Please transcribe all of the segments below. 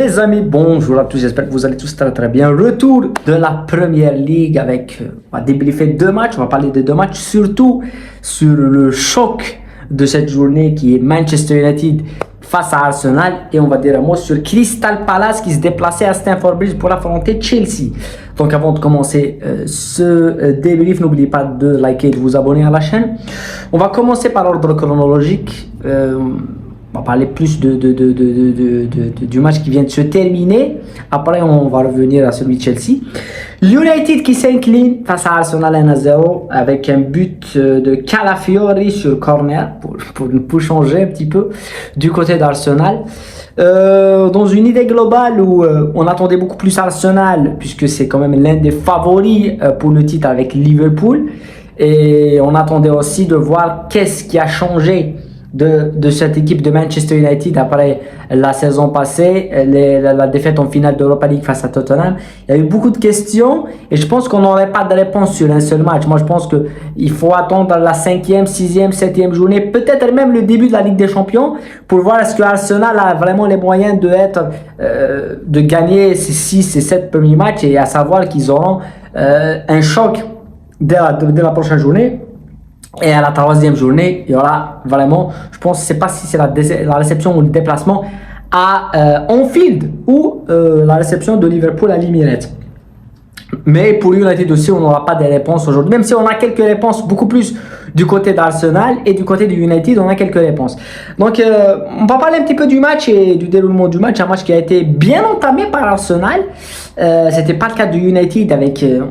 Les amis, bonjour à tous, j'espère que vous allez tous très bien. Retour de la Première Ligue avec, on va débriefer deux matchs, on va parler de deux matchs, surtout sur le choc de cette journée qui est Manchester United face à Arsenal, et on va dire un mot sur Crystal Palace qui se déplaçait à Stamford Bridge pour affronter Chelsea. Donc avant de commencer ce débrief, n'oubliez pas de liker et de vous abonner à la chaîne. On va commencer par ordre chronologique. On va parler plus du match qui vient de se terminer. Après, on va revenir à celui de Chelsea. United qui s'incline face à Arsenal 1-0 avec un but de Calafiori sur corner pour changer un petit peu du côté d'Arsenal. Dans une idée globale où on attendait beaucoup plus Arsenal, puisque c'est quand même l'un des favoris pour le titre avec Liverpool. Et on attendait aussi de voir qu'est-ce qui a changé de cette équipe de Manchester United après la saison passée, la défaite en finale d'Europa League face à Tottenham. Il y a eu beaucoup de questions et je pense qu'on n'aurait pas de réponse sur un seul match. Moi, je pense qu'il faut attendre la 5e, 6e, 7e journée, peut-être même le début de la Ligue des Champions pour voir est-ce que Arsenal a vraiment les moyens de gagner ces 6 et 7 premiers matchs, et à savoir qu'ils auront un choc dès la prochaine journée. Et à la 3e journée, il y aura vraiment, je pense, je ne sais pas si c'est la réception ou le déplacement à Anfield ou la réception de Liverpool à l'Emirates. Mais pour United aussi, on n'aura pas de réponses aujourd'hui. Même si on a quelques réponses, beaucoup plus du côté d'Arsenal et du côté du United, on a quelques réponses. Donc, on va parler un petit peu du match et du déroulement du match. Un match qui a été bien entamé par Arsenal. C'était pas le cas du United.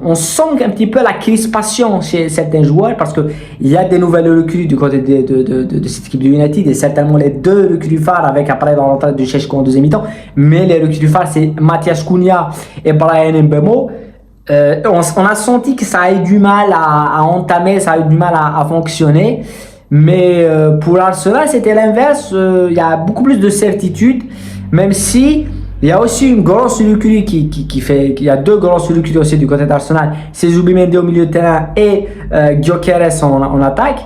On sent un petit peu la crispation chez certains joueurs parce qu'il y a des nouvelles recrues du côté de cette équipe du United, et certainement les deux recrues phares avec après la rentrée du Šeško en deuxième mi-temps. Mais les recrues phares, c'est Matheus Cunha et Bryan Mbeumo. On a senti que ça a eu du mal à entamer, ça a eu du mal à fonctionner. Mais pour Arsenal, c'était l'inverse. Il y a beaucoup plus de certitude, même si il y a aussi une grosse recrue il y a deux grosses recrues aussi du côté d'Arsenal. C'est Zubimendi au milieu de terrain et Gyökeres en attaque.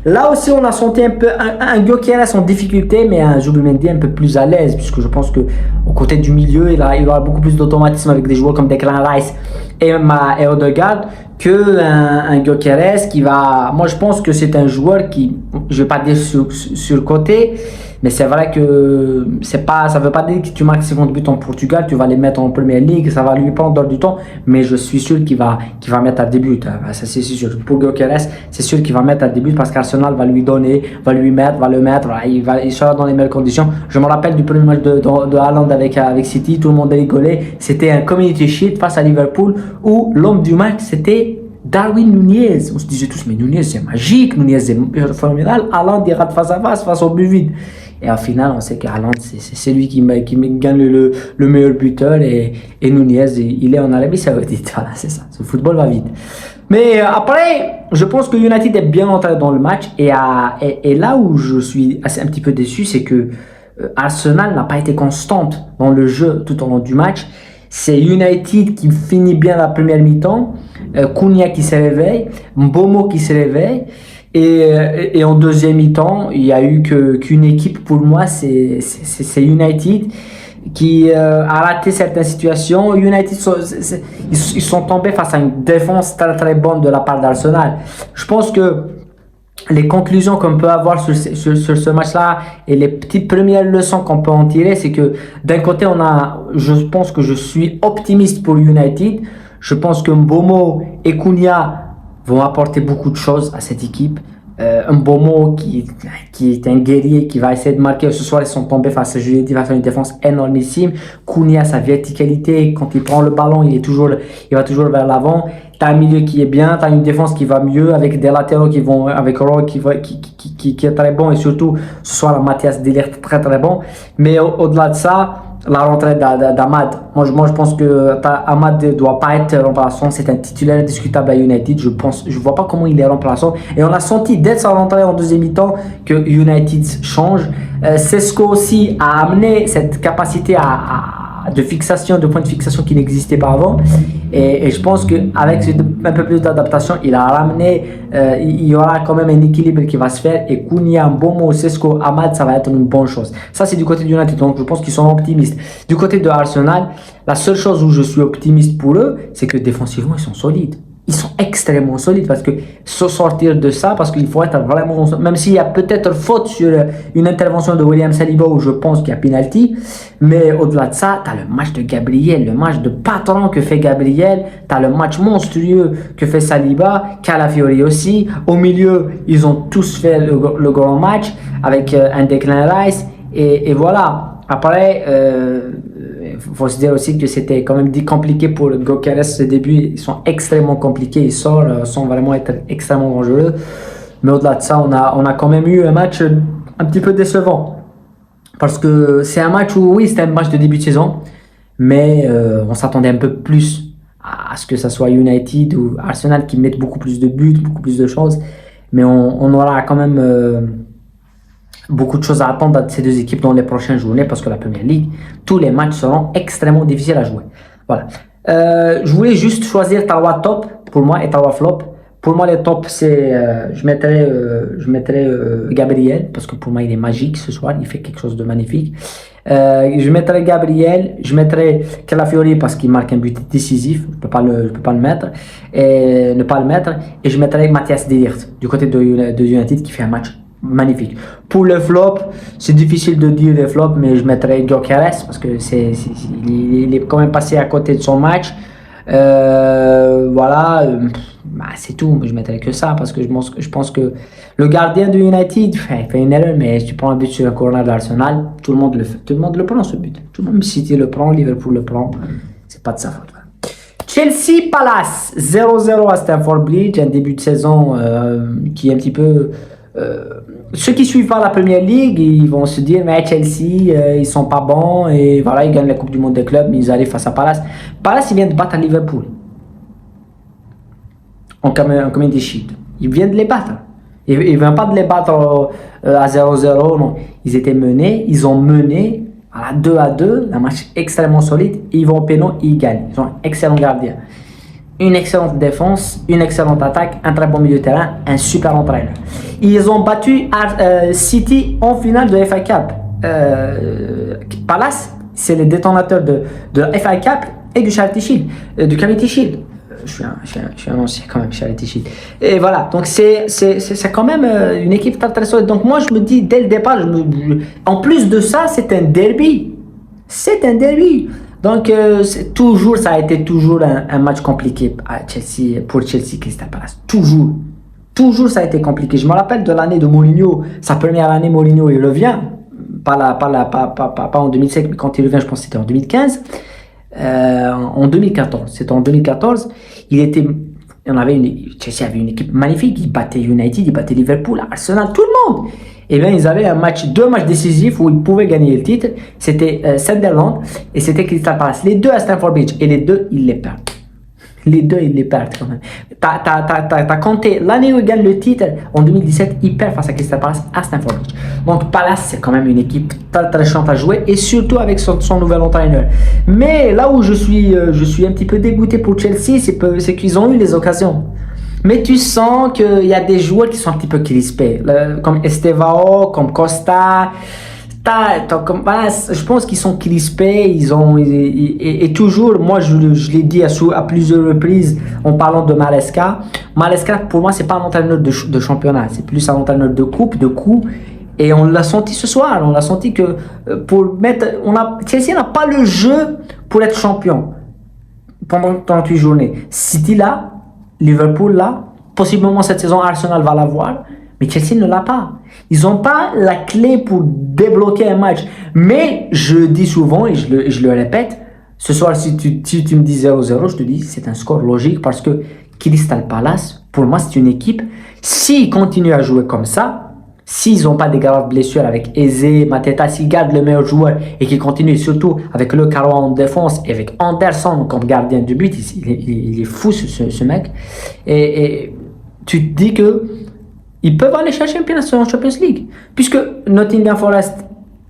Là aussi, on a senti un peu un Gyökeres en difficulté, mais un Zubimendi un peu plus à l'aise, puisque je pense qu'au côté du milieu, il aura beaucoup plus d'automatisme avec des joueurs comme Declan Rice et Odegaard qu'un Gyökeres qui va... Moi, je pense que c'est un joueur qui, je ne vais pas dire surcoté, mais c'est vrai que ça veut pas dire que tu marques 50 buts en Portugal, tu vas les mettre en Première Ligue, ça va lui prendre du temps, mais je suis sûr qu'il va mettre à début. Ça, c'est sûr. Pour Gyökeres, c'est sûr qu'il va mettre à début parce qu'Arsenal va lui donner, va le mettre, il sera dans les meilleures conditions. Je me rappelle du premier match de Haaland avec City, tout le monde a rigolé. C'était un community shield face à Liverpool où l'homme du match, c'était Darwin Nunez. On se disait tous, mais Nunez c'est magique, Nunez c'est formidable. Haaland il rate face à face au but vide. Et au final, on sait que Haaland, c'est lui qui gagne le meilleur buteur, et Nunez, il est en Arabie Saoudite. Voilà, c'est ça. Ce football va vite. Mais après, je pense que United est bien entré dans le match. Et là où je suis un petit peu déçu, c'est que Arsenal n'a pas été constante dans le jeu tout au long du match. C'est United qui finit bien la première mi-temps, Cunha qui se réveille, Mbeumo qui se réveille. Et en deuxième mi-temps, il y a eu qu'une équipe, pour moi, c'est United qui a raté certaines situations. United, ils sont tombés face à une défense très très bonne de la part d'Arsenal. Je pense que les conclusions qu'on peut avoir sur ce match-là et les petites premières leçons qu'on peut en tirer, c'est que d'un côté, je pense que je suis optimiste pour United. Je pense que Mbeumo et Cunha vont apporter beaucoup de choses à cette équipe. Mbeumo qui est un guerrier qui va essayer de marquer. Ce soir, ils sont tombés face à Juventus, face à une défense énormissime. Cunha, sa verticalité, quand il prend le ballon, il va toujours vers l'avant. T'as un milieu qui est bien, t'as une défense qui va mieux, avec des latéraux qui vont, avec Roy qui est très bon, et surtout ce soir Mathias de Ligt très très bon. Mais au-delà de ça, la rentrée d'Amad, moi je pense que Amad ne doit pas être remplaçant, c'est un titulaire indiscutable à United. Je vois pas comment il est remplaçant, et on a senti dès sa rentrée en deuxième mi-temps que United change. Šeško aussi a amené cette capacité de fixation, de points de fixation qui n'existaient pas avant. Et je pense qu'avec un peu plus d'adaptation, il a ramené, il y aura quand même un équilibre qui va se faire. Et Konya, Mbomo, Sesko, Ahmad, ça va être une bonne chose. Ça, c'est du côté du United. Donc, je pense qu'ils sont optimistes. Du côté de Arsenal, la seule chose où je suis optimiste pour eux, c'est que défensivement, ils sont solides. Ils sont extrêmement solides parce que se sortir de ça, parce qu'il faut être vraiment, même s'il y a peut-être faute sur une intervention de William Saliba où je pense qu'il y a penalty, mais au-delà de ça, tu as le match de Gabriel, le match de patron que fait Gabriel, tu as le match monstrueux que fait Saliba, Calafiori aussi. Au milieu, ils ont tous fait le grand match avec un Declan Rice et voilà. Après, faut se dire aussi que c'était quand même dit compliqué pour Gyökeres ce début. Ils sont extrêmement compliqués. Ils sortent sans vraiment être extrêmement dangereux. Mais au-delà de ça, on a quand même eu un match un petit peu décevant. Parce que c'est un match où, oui, c'était un match de début de saison. Mais on s'attendait un peu plus à ce que ça soit United ou Arsenal qui mettent beaucoup plus de buts, beaucoup plus de choses. Mais on aura quand même... beaucoup de choses à attendre de ces deux équipes dans les prochaines journées parce que la Première Ligue, tous les matchs seront extrêmement difficiles à jouer. Voilà. Je voulais juste choisir Tawa top pour moi et Tawa flop. Pour moi, les tops, c'est je mettrais Gabriel parce que pour moi, il est magique ce soir. Il fait quelque chose de magnifique. Je mettrais Gabriel, je mettrais Calafiori parce qu'il marque un but décisif. Je peux pas le mettre et ne pas le mettre. Et je mettrais Matthias de Ligt du côté de United qui fait un match magnifique. Pour le flop, c'est difficile de dire le flop, mais je mettrais Gyökeres parce que il est quand même passé à côté de son match. Voilà, c'est tout. Je mettrais que ça parce que je pense que le gardien de United fait une erreur, mais si tu prends un but sur un corner d'Arsenal, tout le monde le fait. Tout le monde le prend ce but. Tout le monde, City le prend, Liverpool le prend. C'est pas de sa faute. Chelsea Palace 0-0 à Stamford Bridge, un début de saison qui est un petit peu... ceux qui suivent pas la Première Ligue, ils vont se dire mais Chelsea, ils sont pas bons et voilà, ils gagnent la Coupe du Monde des clubs, mais ils arrivent face à Palace. Palace, ils viennent de battre à Liverpool en Community Shield. Ils viennent de les battre. Ils ne viennent pas de les battre à 0-0, non. Ils étaient menés, ils ont mené à la 2-2, un match extrêmement solide. Ils vont au pénal, ils gagnent. Ils ont un excellent gardien. Une excellente défense, une excellente attaque, un très bon milieu de terrain, un super entraîneur. Ils ont battu City en finale de FA Cup. Palace, c'est le détonateur de la FA Cup et du Charity Shield, du Community Shield. Je suis un ancien quand même, Charity Shield. Et voilà, donc c'est quand même une équipe très très solide. Donc moi je me dis dès le départ, en plus de ça, c'est un derby. C'est un derby. Donc, ça a été toujours un match compliqué à Chelsea, pour Chelsea Crystal Palace. Toujours ça a été compliqué. Je me rappelle de l'année de Mourinho, sa première année Mourinho, il revient, pas en 2007, mais quand il revient, je pense que c'était en 2015, en 2014. C'était en 2014, Chelsea avait une équipe magnifique, il battait United, il battait Liverpool, Arsenal, tout le monde. Et bien, ils avaient deux matchs décisifs où ils pouvaient gagner le titre. C'était Sunderland et c'était Crystal Palace. Les deux à Stamford Bridge. Et les deux, ils les perdent. Les deux, ils les perdent quand même. T'as compté l'année où ils gagnent le titre, en 2017, ils perdent face à Crystal Palace à Stamford Bridge. Donc Palace, c'est quand même une équipe très très chiante à jouer et surtout avec son nouvel entraîneur. Mais là où je suis un petit peu dégoûté pour Chelsea, c'est qu'ils ont eu les occasions. Mais tu sens qu'il y a des joueurs qui sont un petit peu crispés, comme Estevao, comme Costa. Je pense qu'ils sont crispés. Et toujours, moi je l'ai dit à plusieurs reprises en parlant de Maresca. Maresca, pour moi, c'est pas un entraîneur de championnat, c'est plus un entraîneur de coupe, de coups. Et on l'a senti ce soir. On l'a senti que Chelsea n'a pas le jeu pour être champion pendant 38 journées. City là. Liverpool là, possiblement cette saison Arsenal va l'avoir, mais Chelsea ne l'a pas. Ils n'ont pas la clé pour débloquer un match. Mais je dis souvent et je le répète, ce soir si tu me dis 0-0, je te dis c'est un score logique parce que Crystal Palace, pour moi c'est une équipe, s'ils continuent à jouer comme ça, s'ils n'ont pas des graves blessures avec Eze, Mateta, s'ils gardent le meilleur joueur et qu'ils continuent surtout avec Le Caron en défense et avec Anderson comme gardien de but, il est fou ce mec. Et tu te dis que ils peuvent aller chercher une place en Champions League. Puisque Nottingham Forest,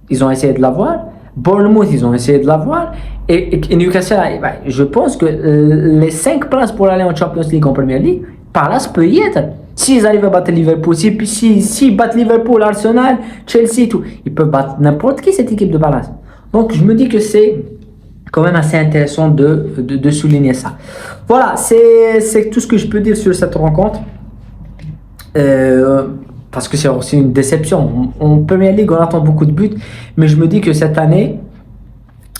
ils ont essayé de l'avoir. Bournemouth, ils ont essayé de l'avoir. Et Newcastle, je pense que les 5 places pour aller en Champions League en Premier League, Palace peut y être. S'ils arrivent à battre Liverpool, s'ils battent Liverpool, Arsenal, Chelsea, tout, ils peuvent battre n'importe qui cette équipe de Palace. Donc je me dis que c'est quand même assez intéressant de souligner ça. Voilà, c'est tout ce que je peux dire sur cette rencontre. Parce que c'est aussi une déception. En Premier League, on attend beaucoup de buts, mais je me dis que cette année,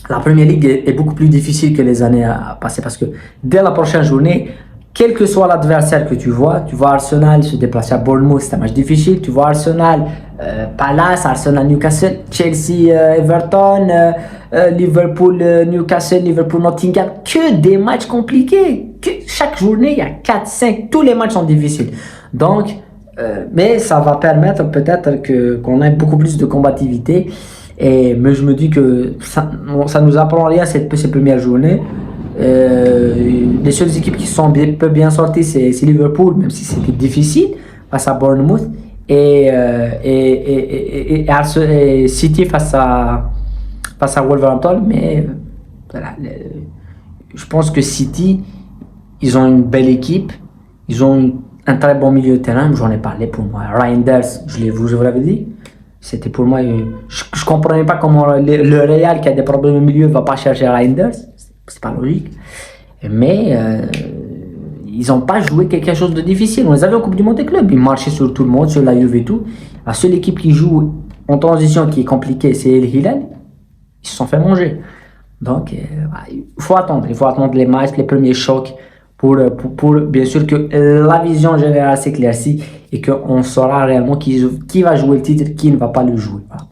la Premier League est beaucoup plus difficile que les années passées parce que dès la prochaine journée, quel que soit l'adversaire que tu vois Arsenal se déplacer à Bournemouth, c'est un match difficile. Tu vois Arsenal, Palace, Arsenal, Newcastle, Chelsea, Everton, Liverpool, Newcastle, Liverpool, Nottingham. Que des matchs compliqués. Chaque journée, il y a 4, 5, tous les matchs sont difficiles. Donc, mais ça va permettre peut-être qu'on ait beaucoup plus de combativité. Mais je me dis que ça nous apprend rien ces premières journées. Les seules équipes qui sont peuvent bien sortir, c'est Liverpool, même si c'était difficile face à Bournemouth, et City face à Wolverhampton. Mais voilà, je pense que City, ils ont une belle équipe, ils ont un très bon milieu de terrain. J'en ai parlé pour moi. Reinders, je vous l'avais dit. C'était pour moi, je comprenais pas comment le Real qui a des problèmes au milieu va pas chercher Reinders. C'est pas logique. Mais ils n'ont pas joué quelque chose de difficile. On les avait en Coupe du Monde des clubs. Ils marchaient sur tout le monde, sur la Juve et tout. La seule équipe qui joue en transition qui est compliquée, c'est El Hilal. Ils se sont fait manger. Donc, il faut attendre. Il faut attendre les matchs, les premiers chocs pour bien sûr que la vision générale s'éclaircit et qu'on saura réellement qui va jouer le titre, qui ne va pas le jouer. Voilà.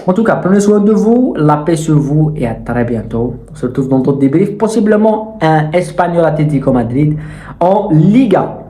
En tout cas, prenez soin de vous, la paix sur vous et à très bientôt. On se retrouve dans d'autres débriefs, possiblement un Espagnol Atlético Madrid en Liga.